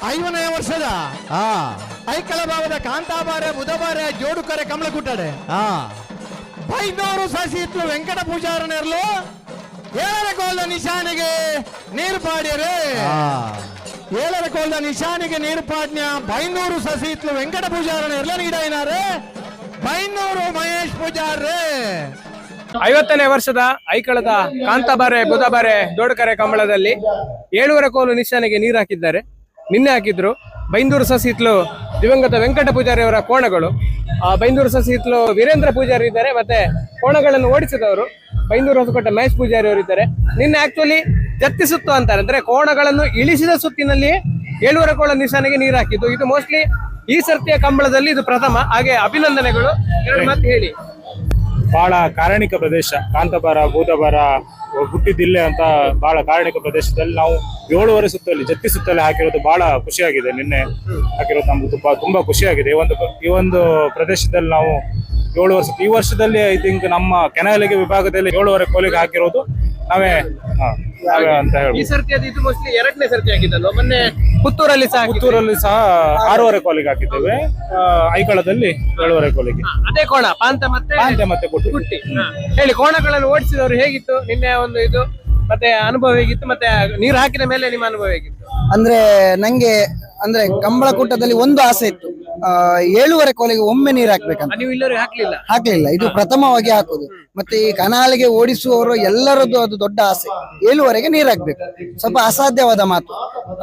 5ನೇ ವರ್ಷದ ಐಕಳ ಭಾಗದ ಕಾಂತಾಬಾರೆ ಬುಧಬಾರೆ ಜೋಡುಕರೆ ಕಮಲಗುಟ್ಟಡೆ ಬೈದವರು ಸಸಿ ಇತ್ತು ವೆಂಕಟ ಪೂಜಾರನೆರ್ಲು 7ರ ಕೋಲ್ದ ನಿಶಾನೆಗೆ ನೀರು ಪಾಡ್ಯರೆ 7ರ ಕೋಲ್ದ ನಿಶಾನೆಗೆ ನೀರು ಪಾಡ್ಯ ಬೈನೂರು ಸಸಿ ಇತ್ತು ವೆಂಕಟ ಪೂಜಾರನೆರ್ಲ ನೀಡಾಯಿನಾರೆ ಬೈನೂರು ಮಹೇಶ್ ಪೂಜಾರ್ರೆ 50ನೇ ವರ್ಷದ ಐಕಳದ ಕಾಂತಾಬಾರೆ ಬುಧಬಾರೆ ದೊಡ್ಡಕರೆ ಕಂಬಳದಲ್ಲಿ 7ರ ಕೋಲು ನಿಶಾನೆಗೆ ನೀರು ಹಾಕಿದ್ದಾರೆ. ನಿನ್ನೆ ಹಾಕಿದ್ರು. ಬೈಂದೂರು ಸಸಿತ್ಲು ದಿವಂಗತ ವೆಂಕಟ ಪೂಜಾರಿ ಅವರ ಕೋಣಗಳು. ಬೈಂದೂರು ಸಸಿತ್ಲು ವೀರೇಂದ್ರ ಪೂಜಾರಿ ಇದ್ದಾರೆ. ಮತ್ತೆ ಕೋಣಗಳನ್ನು ಓಡಿಸಿದವರು ಬೈಂದೂರು ಹೊಸಕೋಟೆ ಮಹೇಶ್ ಪೂಜಾರಿ ಅವರು ಇದ್ದಾರೆ. ನಿನ್ನೆ ಆಕ್ಚುಲಿ ಜತ್ತಿ ಸುತ್ತು ಅಂತಾರೆ, ಅಂದ್ರೆ ಕೋಣಗಳನ್ನು ಇಳಿಸಿದ ಸುತ್ತಿನಲ್ಲಿ 7ರ ಕೋಲ ನಿಶಾನೆಗೆ ನೀರು ಹಾಕಿದ್ದು. ಇದು ಮೋಸ್ಟ್ಲಿ ಈ ಸರ್ತಿಯ ಕಂಬಳದಲ್ಲಿ ಇದು ಪ್ರಥಮ. ಹಾಗೆ ಅಭಿನಂದನೆಗಳು. ಎರಡು ಮಾತು ಹೇಳಿ. ಬಹಳ ಕಾರಣಿಕ ಪ್ರದೇಶ ಕಾಂತಾಬಾರ ಬೂದಬಾರ ಹುಟ್ಟಿದ್ದಿಲ್ಲೇ ಅಂತ ಬಹಳ ಕಾರಣಿಕ ಪ್ರದೇಶದಲ್ಲಿ ನಾವು 7ವರೆ ಸುತ್ತಲ್ಲಿ ಜತ್ತಿ ಸುತ್ತಲ್ಲಿ ಹಾಕಿರೋದು ಬಹಳ ಖುಷಿಯಾಗಿದೆ. ನಿನ್ನೆ ಹಾಕಿರೋದು ನಮ್ಗೆ ತುಂಬಾ ಖುಷಿಯಾಗಿದೆ. ಈ ಒಂದು ಪ್ರದೇಶದಲ್ಲಿ ನಾವು 7 ವರ್ಷ ಈ ವರ್ಷದಲ್ಲಿ ಐ ಥಿಂಕ್ ನಮ್ಮ ಕೆನಾಲಿಗೆ ವಿಭಾಗದಲ್ಲಿ 7ವರೆ ಕೋಲಿಗೆ ಹಾಕಿರೋದು ನಾವೇ ಅಂತ ಹೇಳಿ. ಈ ಸರ್ತಿ ಇದು ಮೋಸ್ಟ್ಲಿ 2ನೇ ಸರ್ತಿ ಆಗಿದ್ದಲ್ವ? ಮೊನ್ನೆ ಪುತ್ತೂರಲ್ಲಿ ಸಹ 6ವರೆ ಕೋಲಿಗೆ ಹಾಕಿದ್ದೇವೆ. ಐಕಳದಲ್ಲಿ 7ವರೆ ಕೋಲಿಗೆ ಅದೇ ಕೋಣ ಪಾಂತೆ ಮತ್ತೆ ಗುಟ್ಟಿ. ಹೇಳಿ, ಕೋಣಗಳನ್ನು ಓಡಿಸಿದವರು ಹೇಗಿತ್ತು ನಿನ್ನೆ ಒಂದು ಇದು, ಮತ್ತೆ ಅನುಭವ ಹೇಗಿತ್ತು, ಮತ್ತೆ ನೀರು ಹಾಕಿದ ಮೇಲೆ ನಿಮ್ಮ ಅನುಭವ ಹೇಗಿತ್ತು? ಅಂದ್ರೆ ಕಂಬಳ ಕೂಟದಲ್ಲಿ ಒಂದು ಆಸೆ ಇತ್ತು, 7ವರೆ ಕೋಲಿಗೆ ಒಮ್ಮೆ ನೀರು ಹಾಕ್ಬೇಕಂತ. ನೀವು ಇಲ್ಲರೂ ಹಾಕ್ಲಿಲ್ಲ. ಇದು ಪ್ರಥಮವಾಗಿ ಹಾಕುದು. ಮತ್ತೆ ಈ ಕನಾಲಿಗೆ ಓಡಿಸುವವರು ಎಲ್ಲರದ್ದು ಅದು ದೊಡ್ಡ ಆಸೆ, 7ವರೆಗೆ ನೀರು ಹಾಕ್ಬೇಕು. ಸ್ವಲ್ಪ ಅಸಾಧ್ಯವಾದ ಮಾತು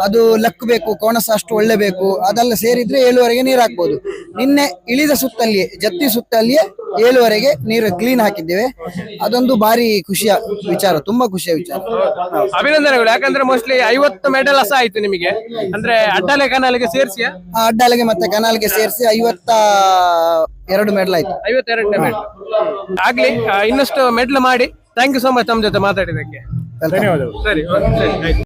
ಅದು. ಲಕ್ ಬೇಕು, ಕೋಣಸ ಅಷ್ಟು ಒಳ್ಳೆ ಬೇಕು, ಅದೆಲ್ಲ ಸೇರಿದ್ರೆ 7ವರೆಗೆ ನೀರು ಹಾಕ್ಬೋದು. ನಿನ್ನೆ ಇಳಿದ ಸುತ್ತಲ್ಲಿಯೇ ಜತ್ತಿ ಸುತ್ತಲ್ಲಿಯೇ 7ವರೆಗೆ ನೀರು ಕ್ಲೀನ್ ಹಾಕಿದ್ದೇವೆ. ಅದೊಂದು ಭಾರಿ ಖುಷಿಯ ವಿಚಾರ, ತುಂಬಾ ಖುಷಿಯ ವಿಚಾರ. ಅಭಿನಂದನೆಗಳು. ಯಾಕಂದ್ರೆ ಮೋಸ್ಟ್ಲಿ 50 ಮೆಡಲ್ ಸಹ ಆಯ್ತು ನಿಮಗೆ, ಅಂದ್ರೆ ಅಡ್ಡಾಲೆ ಕನಾಲಿಗೆ ಸೇರಿಸಿ. ಅಡ್ಡಾಲೆಗೆ ಮತ್ತೆ ಕನಾಲ್ಗೆ ಸೇರಿಸಿ 52 ಮೆಡಲ್ ಆಯ್ತು. 52ನೇ ಮೆಡಲ್ ಆಗ್ಲಿ. ಇನ್ನಷ್ಟು ಮೆಡಲ್ ಮಾಡಿ. ಥ್ಯಾಂಕ್ ಯು ಸೋ ಮಚ್ ನಮ್ಮ ಜೊತೆ ಮಾತಾಡಿದಕ್ಕೆ. ಧನ್ಯವಾದಗಳು. ಸರಿ, ಆಯ್ತು.